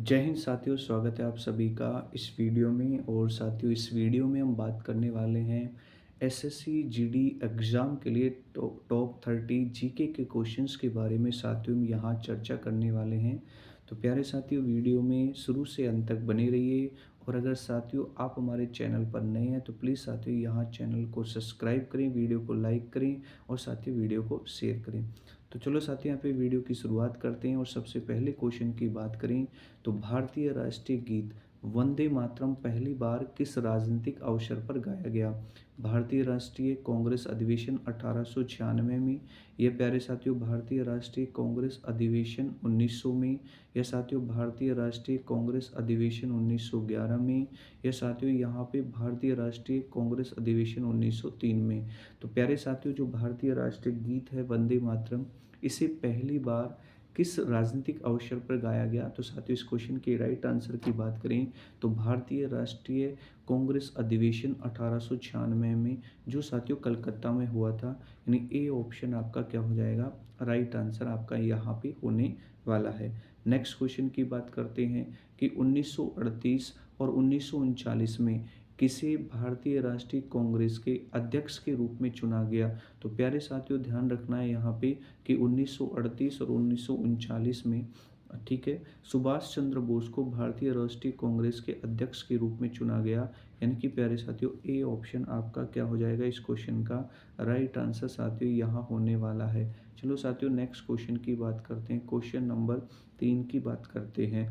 जय हिंद साथियों, स्वागत है आप सभी का इस वीडियो में। और साथियों, इस वीडियो में हम बात करने वाले हैं एसएससी जीडी एग्ज़ाम के लिए टॉप 30 जीके के क्वेश्चंस के बारे में। साथियों, हम यहाँ चर्चा करने वाले हैं। तो प्यारे साथियों, वीडियो में शुरू से अंत तक बने रहिए। और अगर साथियों आप हमारे चैनल पर नए हैं तो प्लीज़ साथियों यहाँ चैनल को सब्सक्राइब करें, वीडियो को लाइक करें और साथियों वीडियो को शेयर करें। तो चलो साथियों, यहाँ पे वीडियो की शुरुआत करते हैं। और सबसे पहले क्वेश्चन की बात करें तो भारतीय राष्ट्रीय गीत वंदे मातरम पहली बार किस राजनीतिक अवसर पर गाया गया? भारतीय राष्ट्रीय कांग्रेस अधिवेशन 1896 में, या प्यारे साथियों भारतीय राष्ट्रीय कांग्रेस अधिवेशन 1900 में, या साथियों भारतीय राष्ट्रीय कांग्रेस अधिवेशन 1911 में, या साथियों यहाँ पे भारतीय राष्ट्रीय कांग्रेस अधिवेशन 1903 में। तो प्यारे साथियों, जो भारतीय राष्ट्रीय गीत है वंदे मातरम, इसे पहली बार किस राजनीतिक अवसर पर गाया गया? तो साथियों इस क्वेश्चन के राइट आंसर की बात करें तो भारतीय राष्ट्रीय कांग्रेस अधिवेशन 1896 में, जो साथियों कलकत्ता में हुआ था। यानी ए ऑप्शन आपका क्या हो जाएगा? राइट आंसर आपका यहाँ पे होने वाला है। नेक्स्ट क्वेश्चन की बात करते हैं कि 1938 और 1939 में किसे भारतीय राष्ट्रीय कांग्रेस के अध्यक्ष के रूप में चुना गया? तो प्यारे साथियों ध्यान रखना है यहाँ पे कि 1938 और 1939 में, ठीक है, सुभाष चंद्र बोस को भारतीय राष्ट्रीय कांग्रेस के अध्यक्ष के रूप में चुना गया। यानी कि प्यारे साथियों ए ऑप्शन आपका क्या हो जाएगा इस क्वेश्चन का? राइट आंसर साथियों यहाँ होने वाला है। चलो साथियों नेक्स्ट क्वेश्चन की बात करते हैं। क्वेश्चन नंबर 3 की बात करते हैं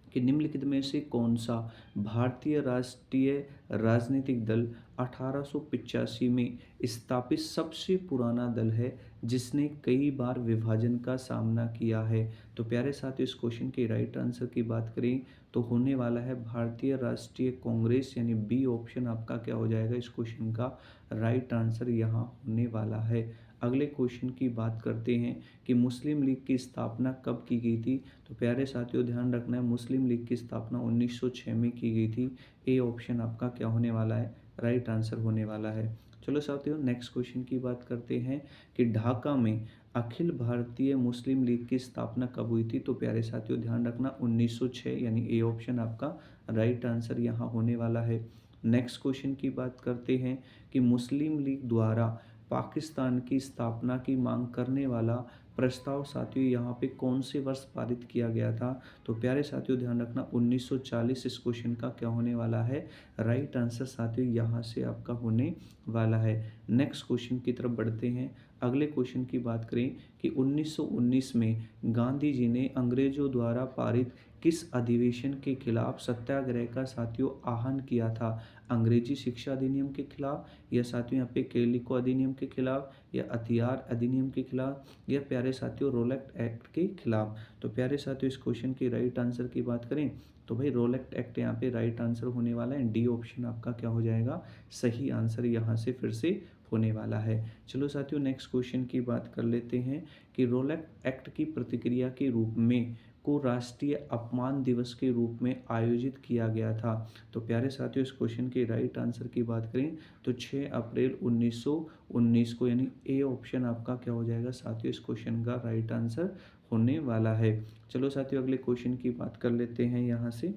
कि निम्नलिखित में से कौन सा भारतीय राष्ट्रीय राजनीतिक दल 1885 में स्थापित सबसे पुराना दल है जिसने कई बार विभाजन का सामना किया है? तो प्यारे साथियों इस क्वेश्चन के राइट आंसर की बात करें तो होने वाला है भारतीय राष्ट्रीय कांग्रेस। यानी बी ऑप्शन आपका क्या हो जाएगा इस क्वेश्चन का? राइट आंसर यहाँ होने वाला है। अगले क्वेश्चन की बात करते हैं कि मुस्लिम लीग की स्थापना कब की गई थी? तो प्यारे साथियों ध्यान रखना है, मुस्लिम लीग की स्थापना 1906 में की गई थी। ए ऑप्शन आपका क्या होने वाला है? राइट आंसर होने वाला है। चलो साथियों नेक्स्ट क्वेश्चन की बात करते हैं कि ढाका में अखिल भारतीय मुस्लिम लीग की स्थापना कब हुई थी? तो प्यारे साथियों ध्यान रखना 1906, यानी ए ऑप्शन आपका राइट आंसर यहाँ होने वाला है। नेक्स्ट क्वेश्चन की बात करते हैं कि मुस्लिम लीग द्वारा पाकिस्तान की स्थापना की मांग करने वाला प्रस्ताव साथियों यहाँ पे कौन से वर्ष पारित किया गया था? तो प्यारे साथियों ध्यान रखना 1940 इस क्वेश्चन का क्या होने वाला है? राइट आंसर साथियों यहाँ से आपका होने वाला है। नेक्स्ट क्वेश्चन की तरफ बढ़ते हैं। अगले क्वेश्चन की बात करें कि 1919 में गांधी जी ने अंग्रेजों द्वारा पारित किस अधिवेशन के खिलाफ सत्याग्रह का साथियों आह्वान किया था? अंग्रेजी शिक्षा अधिनियम के खिलाफ, या साथियों यहाँ पे कैलिको अधिनियम के खिलाफ, या हथियार अधिनियम के खिलाफ, या प्यारे साथियों रोलेक्ट एक्ट के खिलाफ? तो प्यारे साथियों इस क्वेश्चन के राइट आंसर की बात करें तो भाई रोलेक्ट एक्ट यहाँ पे राइट आंसर होने वाला है। डी ऑप्शन आपका क्या हो जाएगा? सही आंसर यहाँ से फिर से होने वाला है। चलो साथियों नेक्स्ट क्वेश्चन की बात कर लेते हैं कि रोलेक्ट एक्ट की प्रतिक्रिया के रूप में को राष्ट्रीय अपमान दिवस के रूप में आयोजित किया गया था। तो प्यारे साथियों इस क्वेश्चन के राइट आंसर की बात करें तो 6 अप्रैल 1919 को, यानी ए ऑप्शन आपका क्या हो जाएगा साथियों इस क्वेश्चन का राइट आंसर होने वाला है। चलो साथियों अगले क्वेश्चन की बात कर लेते हैं यहाँ से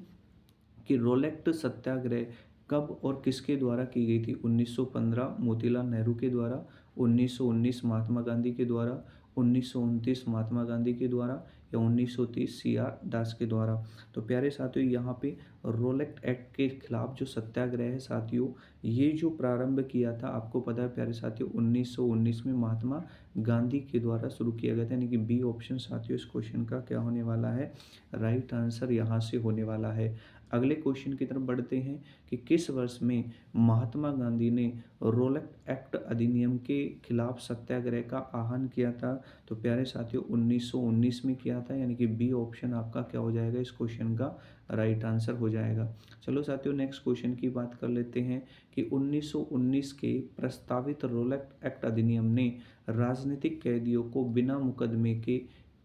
कि रोलेक्ट सत्याग्रह कब और किसके द्वारा की गई थी? 1915 मोतीलाल नेहरू के द्वारा, 1919 महात्मा गांधी के द्वारा, 1929 महात्मा गांधी के द्वारा, या 1930 सी आर दास के द्वारा? तो प्यारे साथियों यहाँ पे रोलेक्ट एक्ट के खिलाफ जो सत्याग्रह है साथियों, ये जो प्रारंभ किया था आपको पता है प्यारे साथियों 1919 में महात्मा गांधी के द्वारा शुरू किया गया था। यानी कि बी ऑप्शन साथियों इस क्वेश्चन का क्या होने वाला है? राइट आंसर यहाँ से होने वाला है। अगले क्वेश्चन की तरफ बढ़ते हैं कि किस वर्ष में महात्मा गांधी ने रोलेक्ट एक्ट अधिनियम के खिलाफ सत्याग्रह का आह्वान किया था? तो प्यारे साथियों 1919 में किया था। यानी कि बी ऑप्शन आपका क्या हो जाएगा इस क्वेश्चन का? राइट आंसर हो जाएगा। चलो साथियों नेक्स्ट क्वेश्चन की बात कर लेते हैं कि 1919 के प्रस्तावित रोलेक्ट एक्ट अधिनियम ने राजनीतिक कैदियों को बिना मुकदमे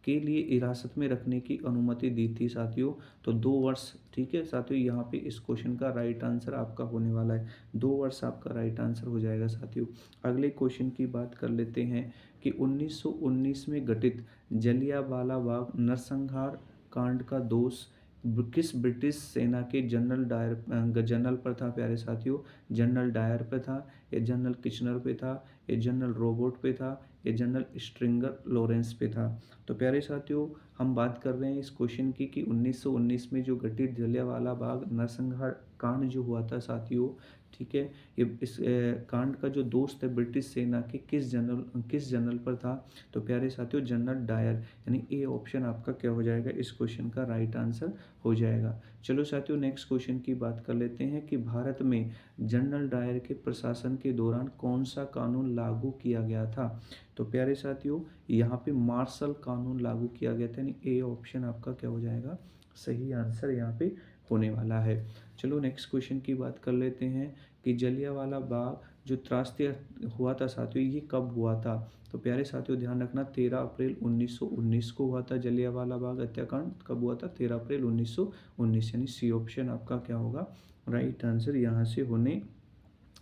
के लिए हिरासत में रखने की अनुमति दी थी साथियों। तो 2 वर्ष, ठीक है साथियों यहाँ पे इस क्वेश्चन का राइट आंसर आपका होने वाला है। 2 वर्ष आपका राइट आंसर हो जाएगा साथियों। अगले क्वेश्चन की बात कर लेते हैं कि 1919 में घटित जलियांवाला बाग नरसंहार कांड का दोष किस ब्रिटिश सेना के जनरल पर था प्यारे साथियों? जनरल डायर पे था, या जनरल किचनर पे था, या जनरल रोबोट पे था, या जनरल स्ट्रिंगर लॉरेंस पे था? तो प्यारे साथियों, हम बात कर रहे हैं इस क्वेश्चन की कि 1919 में जो घटित जलियांवाला बाग नरसंहार कांड जो हुआ था साथियों, ठीक है, ये इस कांड का जो दोस्त है ब्रिटिश सेना के किस जनरल पर था? तो प्यारे साथियों, जनरल डायर, यानी ए ऑप्शन आपका क्या हो जाएगा, इस क्वेश्चन का राइट आंसर हो जाएगा। चलो साथियों, नेक्स्ट क्वेश्चन की बात कर लेते हैं कि भारत में जनरल डायर के प्रशासन के दौरान कौन सा कानून लागू किया गया था? तो प्यारे साथियों, यहाँ पे मार्शल कानून लागू किया गया था, यानी ए ऑप्शन आपका क्या हो जाएगा, सही आंसर यहाँ पे होने वाला है। चलो नेक्स्ट क्वेश्चन की बात कर लेते हैं कि जलियांवाला बाग जो त्रासदी हुआ था साथियों, ये कब हुआ था? तो प्यारे साथियों, ध्यान रखना, 13 अप्रैल 1919 को हुआ था जलियांवाला बाग हत्याकांड। कब हुआ था? 13 अप्रैल 1919, यानी सी ऑप्शन आपका क्या होगा, राइट आंसर यहाँ से होने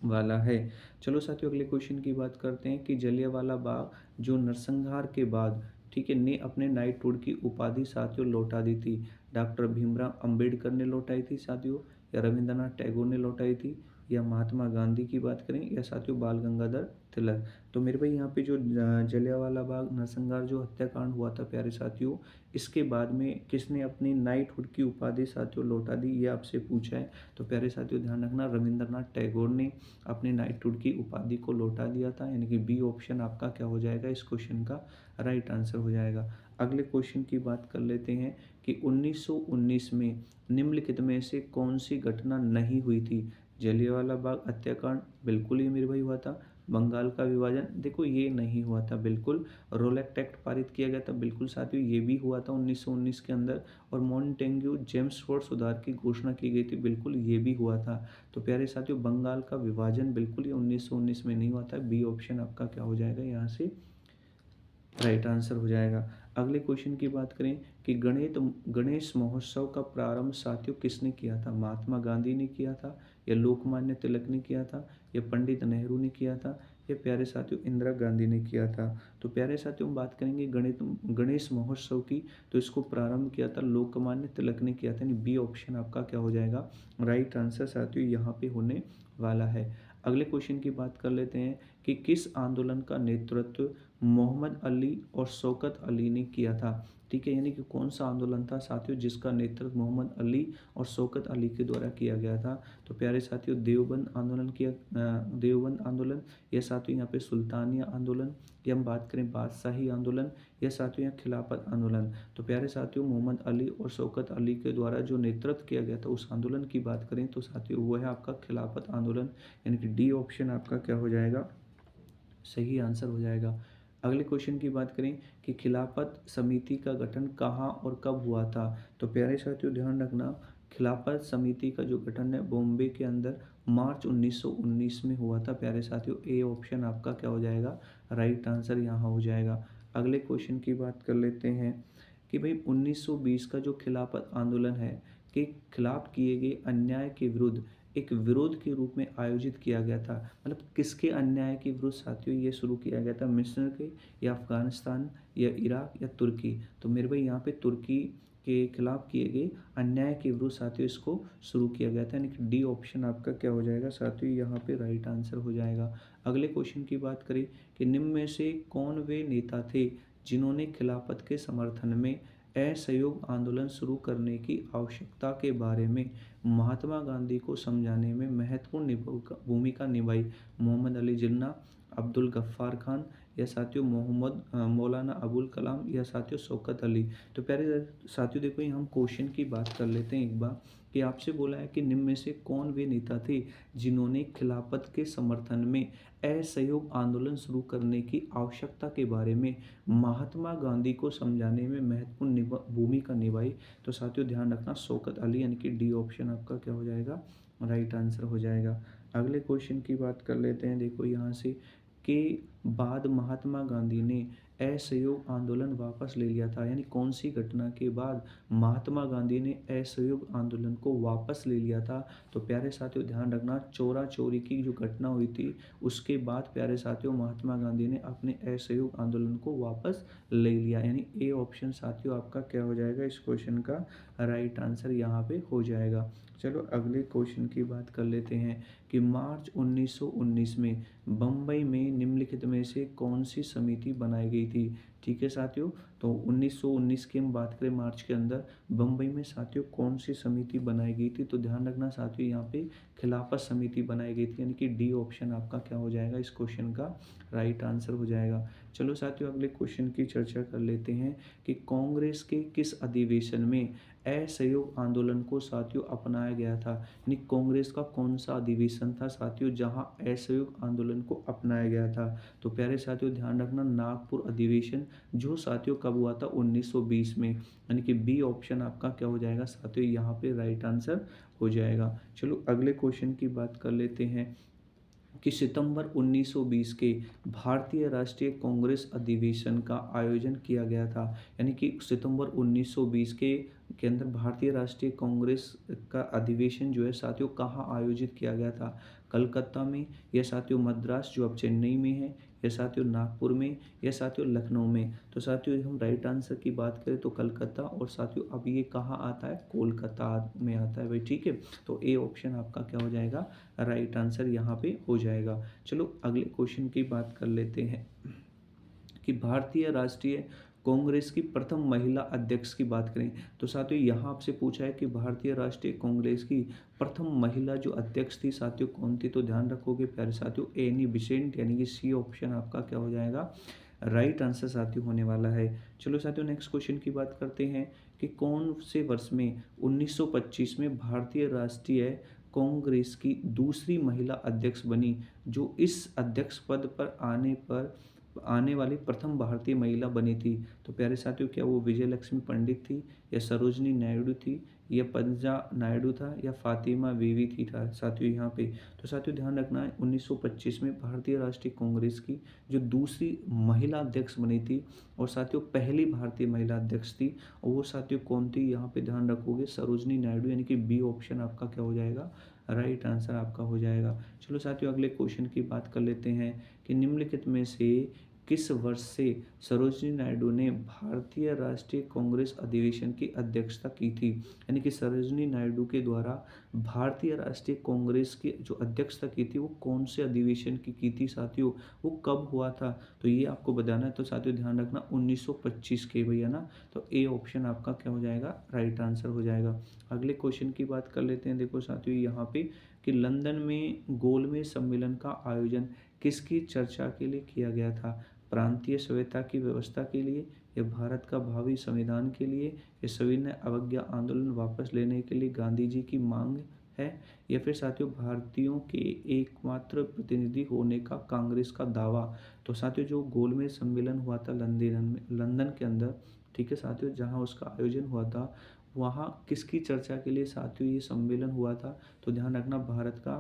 वाला है। चलो साथियों, अगले क्वेश्चन की बात करते हैं कि जलियांवाला बाग जो नरसंहार के बाद, ठीक है, ने अपने नाइटहुड की उपाधि साथियों लौटा दी थी। डॉक्टर भीमराव अंबेडकर ने लौटाई थी साथियों, या रविंद्रनाथ टैगोर ने लौटाई थी, या महात्मा गांधी की बात करें, या साथियों बाल गंगाधर तिलक? तो मेरे भाई यहाँ पे जो जलियांवाला बाग नरसंहार जो हत्याकांड हुआ था प्यारे साथियों, इसके बाद में किसने अपनी नाइटहुड की उपाधि साथियों लौटा दी, ये आपसे पूछा है। तो प्यारे साथियों, ध्यान रखना, रविंद्रनाथ टैगोर ने अपने नाइटहुड की उपाधि को लौटा दिया था, यानी कि बी ऑप्शन आपका क्या हो जाएगा, इस क्वेश्चन का राइट आंसर हो जाएगा। अगले क्वेश्चन की बात कर लेते हैं कि 1919 में निम्नलिखित में से कौन सी घटना नहीं हुई थी? जलियांवाला बाग हत्याकांड, बिल्कुल ये मेरे भाई हुआ था। बंगाल का विभाजन, देखो ये नहीं हुआ था बिल्कुल। रोलैक्ट एक्ट पारित किया गया था, बिल्कुल साथियों ये भी हुआ था 1919 के अंदर। और मॉन्टेग्यू जेम्सफोर्ड सुधार की घोषणा की गई थी, बिल्कुल ये भी हुआ था। तो प्यारे साथियों, बंगाल का विभाजन बिल्कुल ये 1919 में नहीं हुआ था। बी ऑप्शन आपका क्या हो जाएगा, यहाँ से राइट आंसर हो जाएगा। अगले क्वेश्चन की बात करें कि गणेश महोत्सव का प्रारंभ साथियों किसने किया था? महात्मा गांधी ने किया था, या लोकमान्य तिलक ने किया था, या पंडित नेहरू ने किया था, या प्यारे साथियों इंदिरा गांधी ने किया था? तो प्यारे साथियों, हम बात करेंगे गणेश महोत्सव की, तो इसको प्रारंभ किया था लोकमान्य तिलक ने किया था, यानी बी ऑप्शन आपका क्या हो जाएगा, राइट आंसर साथियों यहाँ पे होने वाला है। अगले क्वेश्चन की बात कर लेते हैं कि किस आंदोलन का नेतृत्व मोहम्मद अली और शौकत अली ने किया था? ठीक है, यानी कि कौन सा आंदोलन था साथियों जिसका नेतृत्व मोहम्मद अली और शौकत अली के द्वारा किया गया था? तो प्यारे साथियों, देवबंद आंदोलन, या साथियों यहाँ पे सुल्तानिया आंदोलन, या हम बात करें बादशाही आंदोलन, या साथियों यहाँ खिलाफत आंदोलन? तो प्यारे साथियों, मोहम्मद अली और शौकत अली के द्वारा जो नेतृत्व किया गया था उस आंदोलन की बात करें तो साथियों वो है आपका खिलाफत आंदोलन, यानी कि डी ऑप्शन आपका क्या हो जाएगा, सही आंसर हो जाएगा। अगले क्वेश्चन की बात करें कि खिलाफत समिति का गठन कहाँ और कब हुआ था? तो प्यारे साथियों, ध्यान रखना, खिलाफत समिति का जो गठन है बॉम्बे के अंदर मार्च 1919 में हुआ था प्यारे साथियों। ए ऑप्शन आपका क्या हो जाएगा, राइट आंसर यहाँ हो जाएगा। अगले क्वेश्चन की बात कर लेते हैं कि भाई 1920 का जो खिलाफत आंदोलन है के खिलाफ किए गए अन्याय के विरुद्ध एक विरोध के रूप में आयोजित किया गया था। मतलब किसके अन्याय के विरुद्ध साथियों ये शुरू किया गया था? मिस्र के, या अफगानिस्तान, या इराक, या तुर्की? तो मेरे भाई यहाँ पे तुर्की के खिलाफ किए गए अन्याय के विरुद्ध साथियों इसको शुरू किया गया था, यानी कि डी ऑप्शन आपका क्या हो जाएगा साथियों, यहाँ पे राइट आंसर हो जाएगा। अगले क्वेश्चन की बात करें कि निम्न में से कौन वे नेता थे जिन्होंने खिलाफत के समर्थन में असहयोग आंदोलन शुरू करने की आवश्यकता के बारे में महात्मा गांधी को समझाने में महत्वपूर्ण भूमिका निभाई? मोहम्मद अली जिन्ना, अब्दुल गफ्फार खान, या साथियों मौलाना अबुल कलाम, या साथियों शौकत अली? तो प्यारे साथियों, देखो ये हम क्वेश्चन की बात कर लेते हैं एक बार कि आपसे बोला है कि निम्न में से कौन वे नेता थे जिन्होंने खिलाफत के समर्थन में असहयोग आंदोलन शुरू करने की आवश्यकता के बारे में महात्मा गांधी को समझाने में महत्वपूर्ण भूमिका निभाई? तो साथियों ध्यान रखना, शौकत अली, यानी कि डी ऑप्शन आपका क्या हो जाएगा, राइट आंसर हो जाएगा। अगले क्वेश्चन की बात कर लेते हैं, देखो यहाँ से के बाद महात्मा गांधी ने असहयोग आंदोलन वापस ले लिया था? यानी कौन सी घटना के बाद महात्मा गांधी ने असहयोग आंदोलन को वापस ले लिया था? तो प्यारे साथियों ध्यान रखना, चोरा चोरी की जो घटना हुई थी उसके बाद प्यारे साथियों महात्मा गांधी ने अपने असहयोग आंदोलन को वापस ले लिया। यानी ए ऑप्शन साथियों आपका क्या हो जाएगा, इस क्वेश्चन का राइट आंसर यहाँ पे हो जाएगा। चलो अगले क्वेश्चन की बात कर लेते हैं कि मार्च 1919 में बम्बई में निम्नलिखित में से कौन सी समिति बनाई गई थी? ठीक है साथियों, तो 1919 की हम बात करें मार्च के अंदर बम्बई में साथियों कौन सी समिति बनाई गई थी? तो ध्यान रखना साथियों यहाँ पे खिलाफत समिति बनाई गई थी, यानी कि डी ऑप्शन आपका क्या हो जाएगा, इस क्वेश्चन का राइट आंसर हो जाएगा। चलो साथियों अगले क्वेश्चन की चर्चा कर लेते हैं कि कांग्रेस के किस अधिवेशन में असहयोग आंदोलन को साथियों अपनाया गया था? यानी कांग्रेस का कौन सा अधिवेशन था साथियों जहां असहयोग आंदोलन को अपनाया गया था? तो प्यारे साथियों ध्यान रखना, नागपुर अधिवेशन, जो साथियों कब हुआ था 1920 में, यानी कि बी ऑप्शन आपका क्या हो जाएगा साथियों यहाँ पे राइट आंसर हो जाएगा। चलो अगले क्वेश्चन की बात कर लेते हैं कि सितंबर 1920 के भारतीय राष्ट्रीय कांग्रेस अधिवेशन का आयोजन किया गया था। यानी कि सितंबर 1920 के अंदर भारतीय राष्ट्रीय कांग्रेस का अधिवेशन जो है साथियों कहाँ आयोजित किया गया था? कलकत्ता में, या साथियों मद्रास जो अब चेन्नई में है, या साथियों नागपुर में, या साथियों लखनऊ में? तो साथियों हम राइट आंसर की बात करें तो कलकत्ता, और साथियों अब ये कहाँ आता है, कोलकाता में आता है भाई, ठीक है। तो ए ऑप्शन आपका क्या हो जाएगा, राइट आंसर यहाँ पे हो जाएगा। चलो अगले क्वेश्चन की बात कर लेते हैं कि भारतीय राष्ट्रीय कांग्रेस की प्रथम महिला अध्यक्ष की बात करें तो साथियों यहाँ आपसे पूछा है कि भारतीय राष्ट्रीय कांग्रेस की प्रथम महिला जो अध्यक्ष थी साथियों कौन थी? तो ध्यान रखोगे प्यारे साथियों एनी बिसेंट, यानी कि सी ऑप्शन आपका क्या हो जाएगा, राइट आंसर साथियों होने वाला है। चलो साथियों नेक्स्ट क्वेश्चन की बात करते हैं कि कौन से वर्ष में 1925 में भारतीय राष्ट्रीय कांग्रेस की दूसरी महिला अध्यक्ष बनी, जो इस अध्यक्ष पद पर आने वाली प्रथम भारतीय महिला बनी थी? तो प्यारे साथियों क्या वो विजय लक्ष्मी पंडित थी, या सरोजनी नायडू थी, या पंजा नायडू था, या फातिमा बीवी थी था साथियों यहाँ पे? तो साथियों ध्यान रखना है 1925 में भारतीय राष्ट्रीय कांग्रेस की जो दूसरी महिला अध्यक्ष बनी थी, और साथियों पहली भारतीय महिला अध्यक्ष थी, और वो साथियों कौन थी? यहाँ पे ध्यान रखोगे सरोजनी नायडू, यानी कि बी ऑप्शन आपका क्या हो जाएगा, राइट आंसर आपका हो जाएगा। चलो साथियों अगले क्वेश्चन की बात कर लेते हैं कि निम्नलिखित में से किस वर्ष से सरोजिनी नायडू ने भारतीय राष्ट्रीय कांग्रेस अधिवेशन की अध्यक्षता की थी? यानी कि सरोजिनी नायडू के द्वारा भारतीय राष्ट्रीय कांग्रेस की जो अध्यक्षता की थी वो कौन से अधिवेशन की थी साथियों, वो कब हुआ था? तो ये आपको बताना है। तो साथियों ध्यान रखना 1925 के भैया ना, तो ए ऑप्शन आपका क्या हो जाएगा, राइट आंसर हो जाएगा। अगले क्वेश्चन की बात कर लेते हैं। देखो साथियों यहाँ पे कि लंदन में गोलमेज सम्मेलन का आयोजन किसकी चर्चा के लिए किया गया था? प्रांतीय स्वेच्छा की व्यवस्था के लिए, या भारत का भावी संविधान के लिए, या सविनय अवज्ञा आंदोलन वापस लेने के लिए गांधी जी की मांग है, या फिर साथियों भारतीयों के एकमात्र प्रतिनिधि होने का कांग्रेस का दावा? तो साथियों जो गोलमेज सम्मेलन हुआ था लंदन के अंदर, ठीक है साथियों, जहां उसका आयोजन हुआ था वहाँ किसकी चर्चा के लिए साथियों ये सम्मेलन हुआ था? तो ध्यान रखना भारत का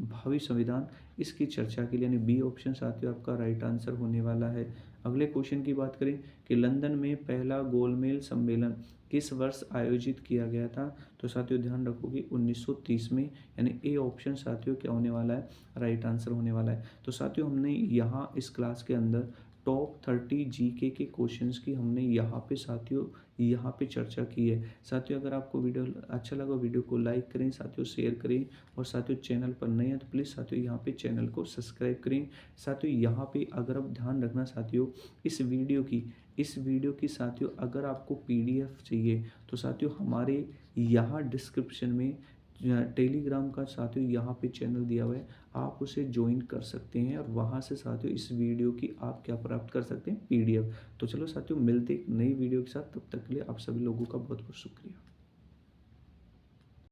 भावी संविधान, इसकी चर्चा के लिए, यानी बी ऑप्शन साथियों आपका राइट आंसर होने वाला है। अगले क्वेश्चन की बात करें कि लंदन में पहला गोलमेज सम्मेलन किस वर्ष आयोजित किया गया था? तो साथियों ध्यान रखोगे 1930 में, यानी ए ऑप्शन साथियों क्या होने वाला है, राइट आंसर होने वाला है। तो साथियों हमने यहाँ इस क्लास के अंदर टॉप 30 जीके के क्वेश्चंस की हमने यहाँ पे साथियों यहाँ पे चर्चा की है। साथियों अगर आपको वीडियो अच्छा लगा वीडियो को लाइक करें साथियों, शेयर करें, और साथियों चैनल पर नए हैं तो प्लीज़ साथियों यहाँ पे चैनल को सब्सक्राइब करें। साथियों यहाँ पे अगर आप ध्यान रखना साथियों इस वीडियो की साथियों अगर आपको पीडीएफ चाहिए तो साथियों हमारे यहाँ डिस्क्रिप्शन में टेलीग्राम का साथियों यहाँ पे चैनल दिया हुआ है, आप उसे ज्वाइन कर सकते हैं, और वहाँ से साथियों इस वीडियो की आप क्या प्राप्त कर सकते हैं, पीडीएफ। तो चलो साथियों मिलते एक नई वीडियो के साथ, तब तक के लिए आप सभी लोगों का बहुत बहुत शुक्रिया।